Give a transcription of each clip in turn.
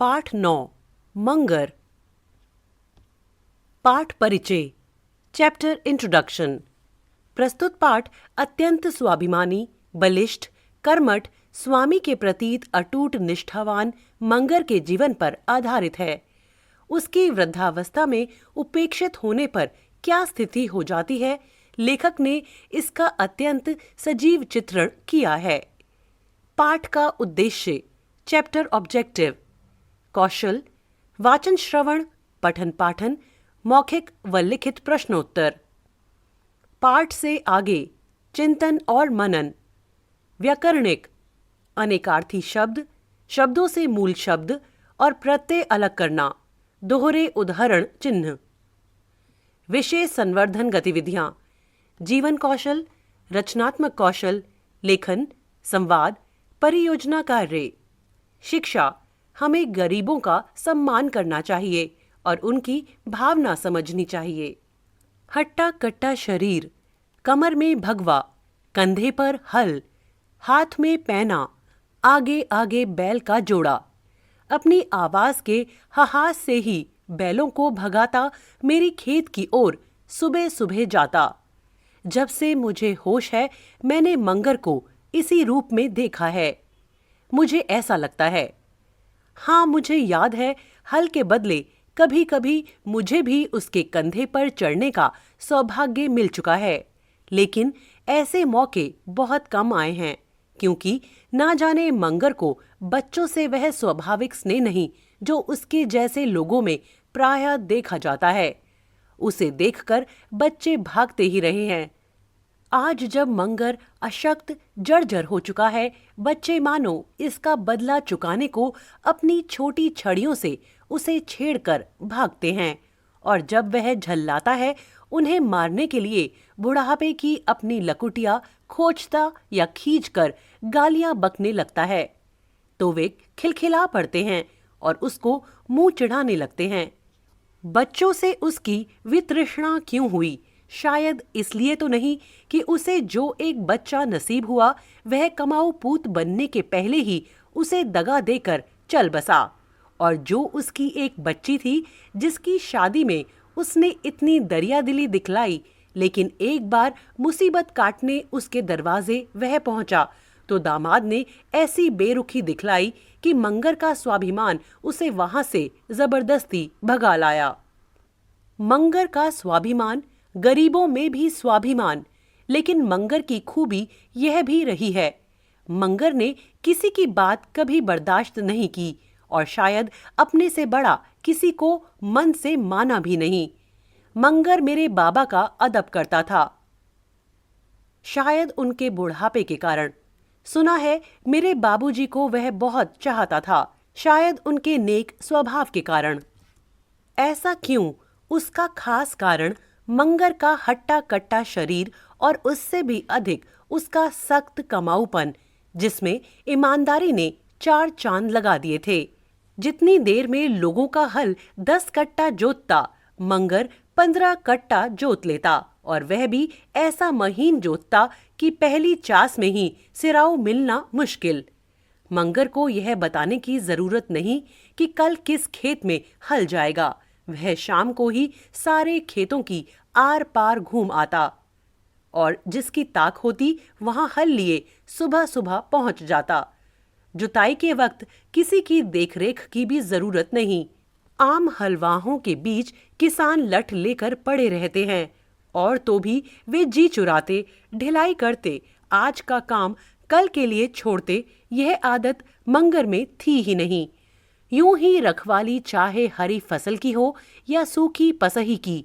पाठ 9 मंगर। पाठ परिचय चैप्टर इंट्रोडक्शन। प्रस्तुत पाठ अत्यंत स्वाभिमानी, बलिष्ठ, कर्मठ, स्वामी के प्रति अटूट निष्ठावान मंगर के जीवन पर आधारित है। उसकी वृद्धावस्था में उपेक्षित होने पर क्या स्थिति हो जाती है, लेखक ने इसका अत्यंत सजीव चित्रण किया है। पाठ का उद्देश्य, चैप्टर ऑब्जेक्टिव, कौशल, वाचन श्रवण, पठन पाठन, मौखिक व लिखित प्रश्नोत्तर। पाठ से आगे चिंतन और मनन, व्याकरणिक, अनेकार्थी शब्द, शब्दों से मूल शब्द और प्रत्यय अलग करना, दोहरे उदाहरण चिन्ह। विशेष संवर्धन गतिविधियां, जीवन कौशल, रचनात्मक कौशल, लेखन, संवाद, परियोजना कार्य। शिक्षा, हमें गरीबों का सम्मान करना चाहिए और उनकी भावना समझनी चाहिए। हट्टा कट्टा शरीर, कमर में भगवा, कंधे पर हल, हाथ में पैना, आगे आगे बैल का जोड़ा। अपनी आवाज के हाहास से ही बैलों को भगाता मेरी खेत की ओर सुबह सुबह जाता। जब से मुझे होश है मैंने मंगर को इसी रूप में देखा है। मुझे ऐसा लगता है। हाँ, मुझे याद है हल के बदले कभी कभी मुझे भी उसके कंधे पर चढ़ने का सौभाग्य मिल चुका है, लेकिन ऐसे मौके बहुत कम आए हैं, क्योंकि ना जाने मंगर को बच्चों से वह स्वाभाविक स्नेह नहीं जो उसके जैसे लोगों में प्रायः देखा जाता है। उसे देखकर बच्चे भागते ही रहे हैं। आज जब मंगर अशक्त जर्जर हो चुका है, बच्चे मानो इसका बदला चुकाने को अपनी छोटी छड़ियों से उसे छेड़कर भागते हैं, और जब वह झल्लाता है उन्हें मारने के लिए बुढ़ापे की अपनी लकुटियां खोजता या खींचकर गालियां बकने लगता है, तो वे खिलखिला पड़ते हैं और उसको मुंह चिढ़ाने लगते हैं। बच्चों से उसकी वितृष्णा क्यों हुई? शायद इसलिए तो नहीं कि उसे जो एक बच्चा नसीब हुआ वह कमाऊ पूत बनने के पहले ही उसे दगा देकर चल बसा, और जो उसकी एक बच्ची थी जिसकी शादी में उसने इतनी दरियादिली दिखलाई, लेकिन एक बार मुसीबत काटने उसके दरवाजे वह पहुंचा तो दामाद ने ऐसी बेरुखी दिखलाई कि मंगर का स्वाभिमान उसे वहां से जबरदस्ती भगा लाया। मंगर का स्वाभिमान, गरीबों में भी स्वाभिमान, लेकिन मंगर की खूबी यह भी रही है, मंगर ने किसी की बात कभी बर्दाश्त नहीं की और शायद अपने से बड़ा किसी को मन से माना भी नहीं। मंगर मेरे बाबा का अदब करता था, शायद उनके बुढ़ापे के कारण। सुना है मेरे बाबूजी को वह बहुत चाहता था, शायद उनके नेक स्वभाव के कारण। ऐसा क्यों? उसका खास कारण मंगर का हट्टा कट्टा शरीर और उससे भी अधिक उसका सख्त कमाऊपन, जिसमें ईमानदारी ने 4 चांद लगा दिए थे। जितनी देर में लोगों का हल 10 कट्टा जोतता, मंगर 15 कट्टा जोत लेता, और वह भी ऐसा महीन जोतता कि पहली चास में ही सिराऊ मिलना मुश्किल। मंगर को यह बताने की जरूरत नहीं कि कल किस खेत में हल जाएगा, वह शाम को ही सारे खेतों की आर पार घूम आता, और जिसकी ताक होती वहां हल लिए सुबह सुबह पहुंच जाता। जुताई के वक्त किसी की देखरेख की भी जरूरत नहीं। आम हलवाहों के बीच किसान लठ लेकर पड़े रहते हैं, और तो भी वे जी चुराते, ढिलाई करते, आज का काम कल के लिए छोड़ते। यह आदत मंगर में थी ही नहीं। यूं ही रखवाली चाहे हरी फसल की हो या सूखी पसही की,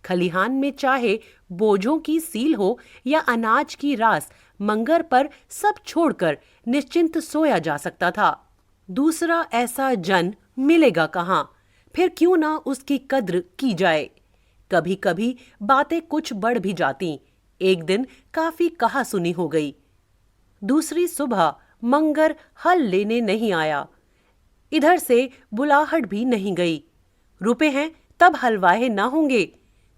खलिहान में चाहे बोझों की सील हो या अनाज की रास, मंगर पर सब छोड़कर निश्चिंत सोया जा सकता था। दूसरा ऐसा जन मिलेगा कहाँ? फिर क्यों ना उसकी कद्र की जाए। कभी कभी बातें कुछ बढ़ भी जाती। एक दिन काफी कहा सुनी हो गई। दूसरी सुबह मंगर हल लेने नहीं आया, इधर से बुलाहट भी नहीं गई। रुपए हैं तब हलवाहे ना होंगे।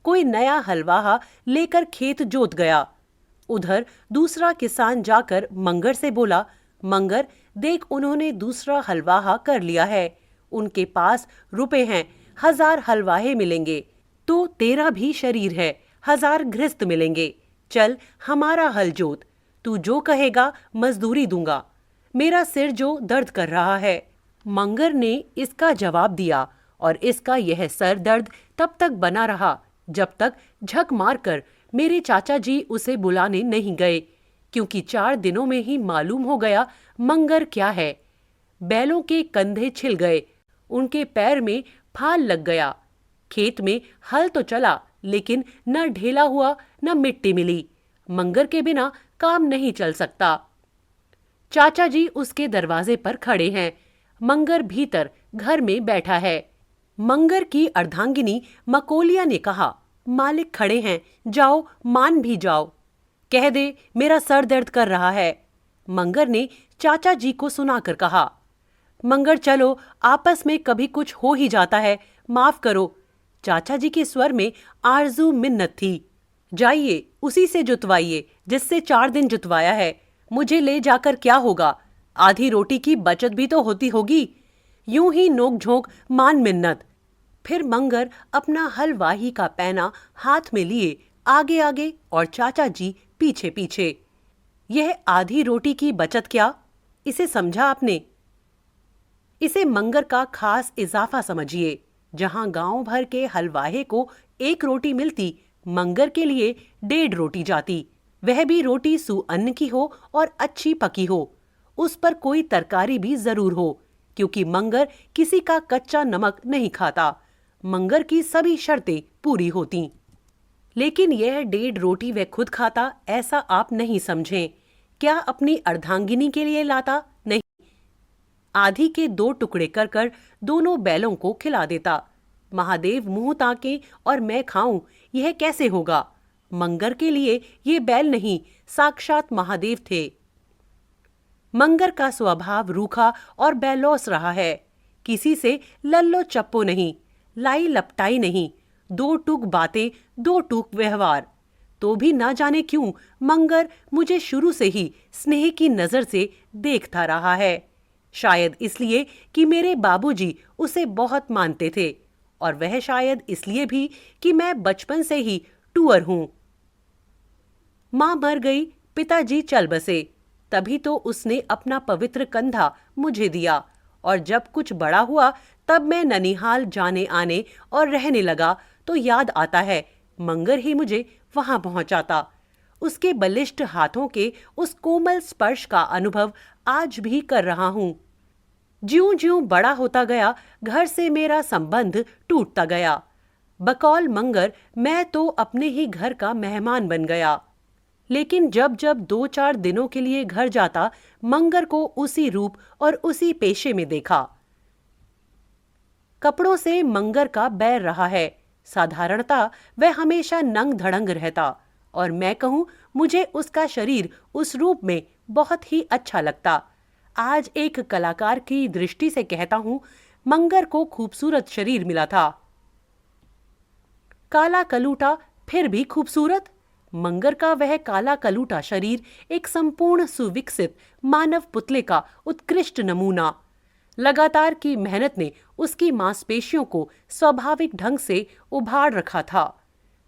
कोई नया हलवाहा लेकर खेत जोत गया। उधर दूसरा किसान जाकर मंगर से बोला, मंगर देख, उन्होंने दूसरा हलवाहा कर लिया है। उनके पास रुपए हैं, 1000 हलवाहे मिलेंगे। तो तेरा भी शरीर है, 1000 गृहस्थ मिलेंगे। चल हमारा हल जोत, तू जो कहेगा मजदूरी दूंगा। मेरा सिर जो दर्द कर रहा है। मंगर ने इसका जवाब दिया और इसका यह सर दर्द तब तक बना रहा जब तक झक मारकर मेरे चाचा जी उसे बुलाने नहीं गए, क्योंकि 4 दिनों में ही मालूम हो गया मंगर क्या है। बैलों के कंधे छिल गए, उनके पैर में फाल लग गया। खेत में हल तो चला, लेकिन न ढेला हुआ न मिट्टी मिली। मंगर के बिना काम नहीं चल सकता। चाचा जी उसके दरवाजे पर खड़े हैं। मंगर भीतर घर में बैठा है। मंगर की अर्धांगिनी मकोलिया ने कहा, मालिक खड़े हैं, जाओ मान भी जाओ। कह दे मेरा सर दर्द कर रहा है। मंगर ने चाचा जी को सुनाकर कहा। मंगर चलो, आपस में कभी कुछ हो ही जाता है, माफ करो। चाचा जी के स्वर में आरजू मिन्नत थी। जाइए उसी से जुतवाइए जिससे 4 दिन जुतवाया है। मुझे ले जाकर क्या होगा? आधी रोटी की बचत भी तो होती होगी। यूं ही नोक झोंक मान मिन्नत। फिर मंगर अपना हलवाही का पैना हाथ में लिए आगे आगे और चाचा जी पीछे पीछे। यह आधी रोटी की बचत क्या? इसे समझा आपने? इसे मंगर का खास इजाफा समझिए। जहां गांव भर के हलवाहे को 1 रोटी मिलती, मंगर के लिए 1.5 रोटी जाती। वह भी रोटी सुअन्न की हो और अच्छी पकी हो। उस पर कोई तरकारी भी जरूर हो, क्योंकि मंगर किसी का कच्चा नमक नहीं खाता। मंगर की सभी शर्तें पूरी होती। लेकिन यह 1.5 रोटी वह खुद खाता, ऐसा आप नहीं समझें। क्या अपनी अर्धांगिनी के लिए लाता? नहीं, आधी के 2 टुकड़े कर कर दोनों बैलों को खिला देता। महादेव मुंह ताके और मैं खाऊं, यह कैसे होगा? मंगर के लिए ये बैल नहीं, साक्षात महादेव थे। मंगर का स्वभाव रूखा और बेलौस रहा है। किसी से लल्लो चप्पो नहीं, लाई लपटाई नहीं। 2 टूक बातें, 2 टूक व्यवहार। तो भी ना जाने क्यों मंगर मुझे शुरू से ही स्नेह की नजर से देखता रहा है। शायद इसलिए कि मेरे बाबूजी उसे बहुत मानते थे, और वह शायद इसलिए भी कि मैं बचपन से ही टूअर हूं। मां मर गई, पिताजी चल बसे, तभी तो उसने अपना पवित्र कंधा मुझे दिया। और जब कुछ बड़ा हुआ तब मैं ननिहाल जाने आने और रहने लगा तो याद आता है मंगर ही मुझे वहां पहुंचाता। उसके बलिष्ठ हाथों के उस कोमल स्पर्श का अनुभव आज भी कर रहा हूं। ज्यों ज्यों बड़ा होता गया, घर से मेरा संबंध टूटता गया। बकौल मंगर मैं तो अपने ही घर का मेहमान बन गया। लेकिन जब जब 2-4 दिनों के लिए घर जाता, मंगर को उसी रूप और उसी पेशे में देखा। कपड़ों से मंगर का बैर रहा है। साधारणतः वह हमेशा नंग धड़ंग रहता, और मैं कहूं मुझे उसका शरीर उस रूप में बहुत ही अच्छा लगता। आज एक कलाकार की दृष्टि से कहता हूं, मंगर को खूबसूरत शरीर मिला था। काला कलूटा फिर भी खूबसूरत। मंगर का वह काला कलूटा शरीर एक संपूर्ण सुविकसित मानव पुतले का उत्कृष्ट नमूना। लगातार की मेहनत ने उसकी मांसपेशियों को स्वाभाविक ढंग से उभार रखा था।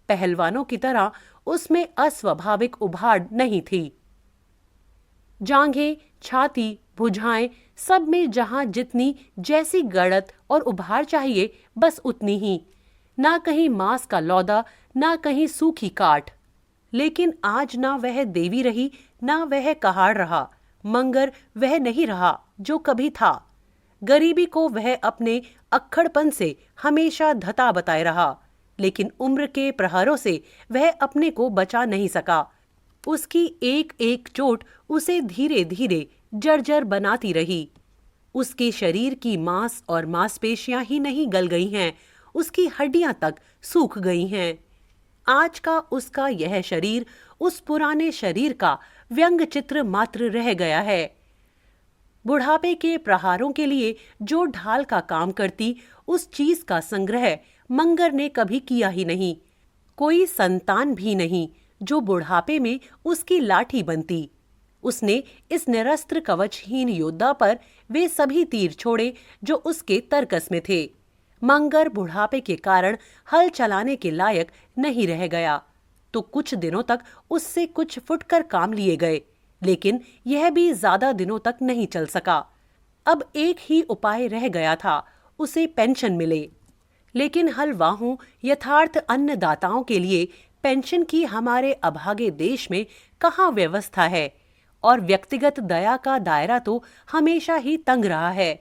पहलवानों की तरह उसमें अस्वाभाविक उभार नहीं थी। जांघें, छाती, भुजाएं, सब में जहां जितनी जैसी गड़त और उभार चाहिए, बस उतनी ही। ना कहीं मांस का लौदा, ना कहीं सूखी काठ। लेकिन आज ना वह देवी रही, ना वह कहाड़ रहा। मंगर वह नहीं रहा जो कभी था। गरीबी को वह अपने अक्खड़पन से हमेशा धता बताए रहा, लेकिन उम्र के प्रहारों से वह अपने को बचा नहीं सका। उसकी एक एक चोट उसे धीरे धीरे जर्जर बनाती रही। उसके शरीर की मांस और मांसपेशियां ही नहीं गल गई हैं, उसकी हड्डियां तक सूख गई हैं। आज का उसका यह शरीर उस पुराने शरीर का व्यंग चित्र मात्र रह गया है। बुढ़ापे के प्रहारों के लिए जो ढाल का काम करती, उस चीज का संग्रह मंगर ने कभी किया ही नहीं। कोई संतान भी नहीं जो बुढ़ापे में उसकी लाठी बनती। उसने इस निरस्त्र कवचहीन योद्धा पर वे सभी तीर छोड़े जो उसके तरकस में थे। मंगर बुढ़ापे के कारण हल चलाने के लायक नहीं रह गया, तो कुछ दिनों तक उससे कुछ फुटकर काम लिए गए, लेकिन यह भी ज्यादा दिनों तक नहीं चल सका। अब एक ही उपाय रह गया था, उसे पेंशन मिले। लेकिन हलवाहों यथार्थ अन्नदाताओं के लिए पेंशन की हमारे अभागे देश में कहाँ व्यवस्था है, और व्यक्तिगत दया का दायरा तो हमेशा ही तंग रहा है।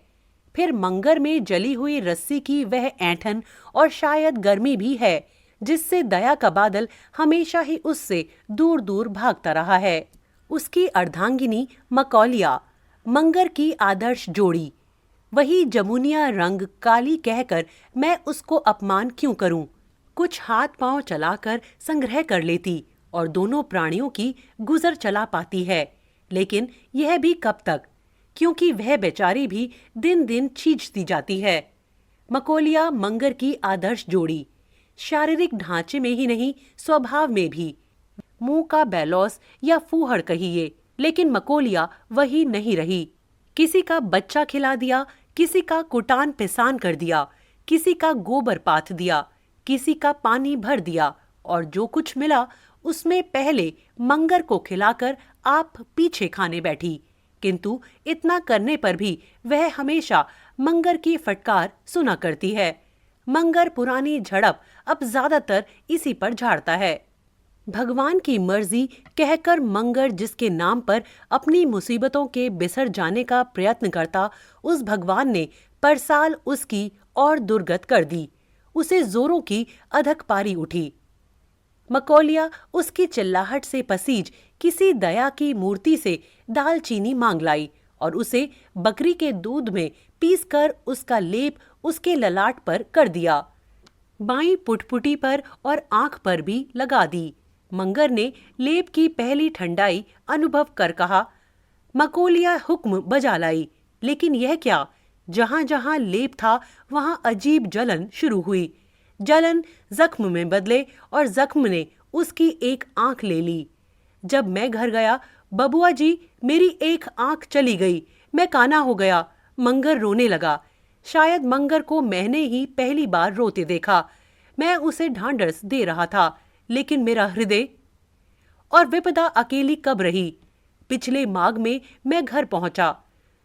फिर मंगर में जली हुई रस्सी की वह ऐंठन और शायद गर्मी भी है, जिससे दया का बादल हमेशा ही उससे दूर दूर भागता रहा है। उसकी अर्धांगिनी मकौलिया, मंगर की आदर्श जोड़ी, वही जमुनिया रंग काली कहकर मैं उसको अपमान क्यों करूं? कुछ हाथ पांव चलाकर संग्रह कर लेती और दोनों प्राणियों की गुजर चला पाती है, लेकिन यह भी कब तक, क्योंकि वह बेचारी भी दिन दिन खींचती जाती है। मकोलिया मंगर की आदर्श जोड़ी, शारीरिक ढांचे में ही नहीं स्वभाव में भी। मुंह का बैलौस या फूहड़ कहिए, लेकिन मकोलिया वही नहीं रही। किसी का बच्चा खिला दिया, किसी का कुटान पिसान कर दिया, किसी का गोबर पाथ दिया, किसी का पानी भर दिया, और जो कुछ मिला उसमें पहले मंगर को खिलाकर आप पीछे खाने बैठी। किंतु इतना करने पर भी वह हमेशा मंगर की फटकार सुना करती है। मंगर पुरानी झड़प अब ज्यादातर इसी पर झाड़ता है। भगवान की मर्जी कहकर मंगर जिसके नाम पर अपनी मुसीबतों के बिसर जाने का प्रयत्न करता, उस भगवान ने पर साल उसकी और दुर्गत कर दी। उसे जोरों की अधक पारी उठी। मकौलिया उसकी चिल्लाहट से पसीज किसी दया की मूर्ति से दालचीनी मांग लाई और उसे बकरी के दूध में पीसकर उसका लेप उसके ललाट पर कर दिया। बाईं पुटपुटी पर और आंख पर भी लगा दी। मंगर ने लेप की पहली ठंडाई अनुभव कर कहा, मकोलिया हुक्म बजा लाई, लेकिन यह क्या, जहां जहां लेप था वहां अजीब जलन शुरू हुई। जलन जख्म में बदले और जख्म ने उसकी एक आंख ले ली। जब मैं घर गया, बबुआ जी मेरी एक आंख चली गई, मैं काना हो गया। मंगर रोने लगा। शायद मंगर को मैंने ही पहली बार रोते देखा। मैं उसे ढांढस दे रहा था, लेकिन मेरा हृदय। और विपदा अकेली कब रही। पिछले माघ में मैं घर पहुंचा।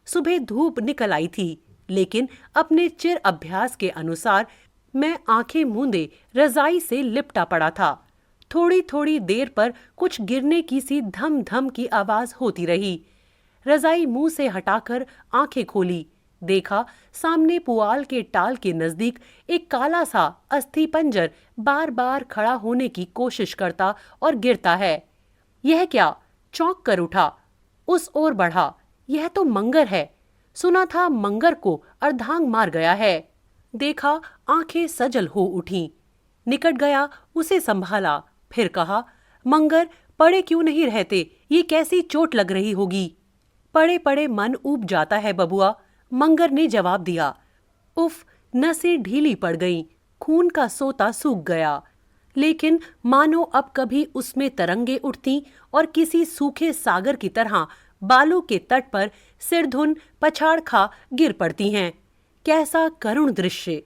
सुबह धूप निकल आई थी, लेकिन अपने चिर अभ्यास के अनुसार मैं आंखें मूंदे रजाई से लिपटा पड़ा था। थोड़ी थोड़ी देर पर कुछ गिरने की सी धम धम की आवाज होती रही। रजाई मुंह से हटाकर आंखें खोली, देखा सामने पुआल के टाल के नजदीक एक काला सा अस्थि पंजर बार बार खड़ा होने की कोशिश करता और गिरता है। यह क्या, चौंक कर उठा, उस ओर बढ़ा। यह तो मंगर है। सुना था मंगर को अर्धांग मार गया है। देखा आंखें सजल हो उठी। निकट गया, उसे संभाला, फिर कहा, मंगर पड़े क्यों नहीं रहते, ये कैसी चोट लग रही होगी। पड़े पड़े मन ऊब जाता है बबुआ, मंगर ने जवाब दिया। उफ, नसें ढीली पड़ गईं, खून का सोता सूख गया। लेकिन मानो अब कभी उसमें तरंगे उठती और किसी सूखे सागर की तरह बालू के तट पर सिरधुन पछाड़ खा गिर पड़ती हैं। कैसा करुण दृश्य।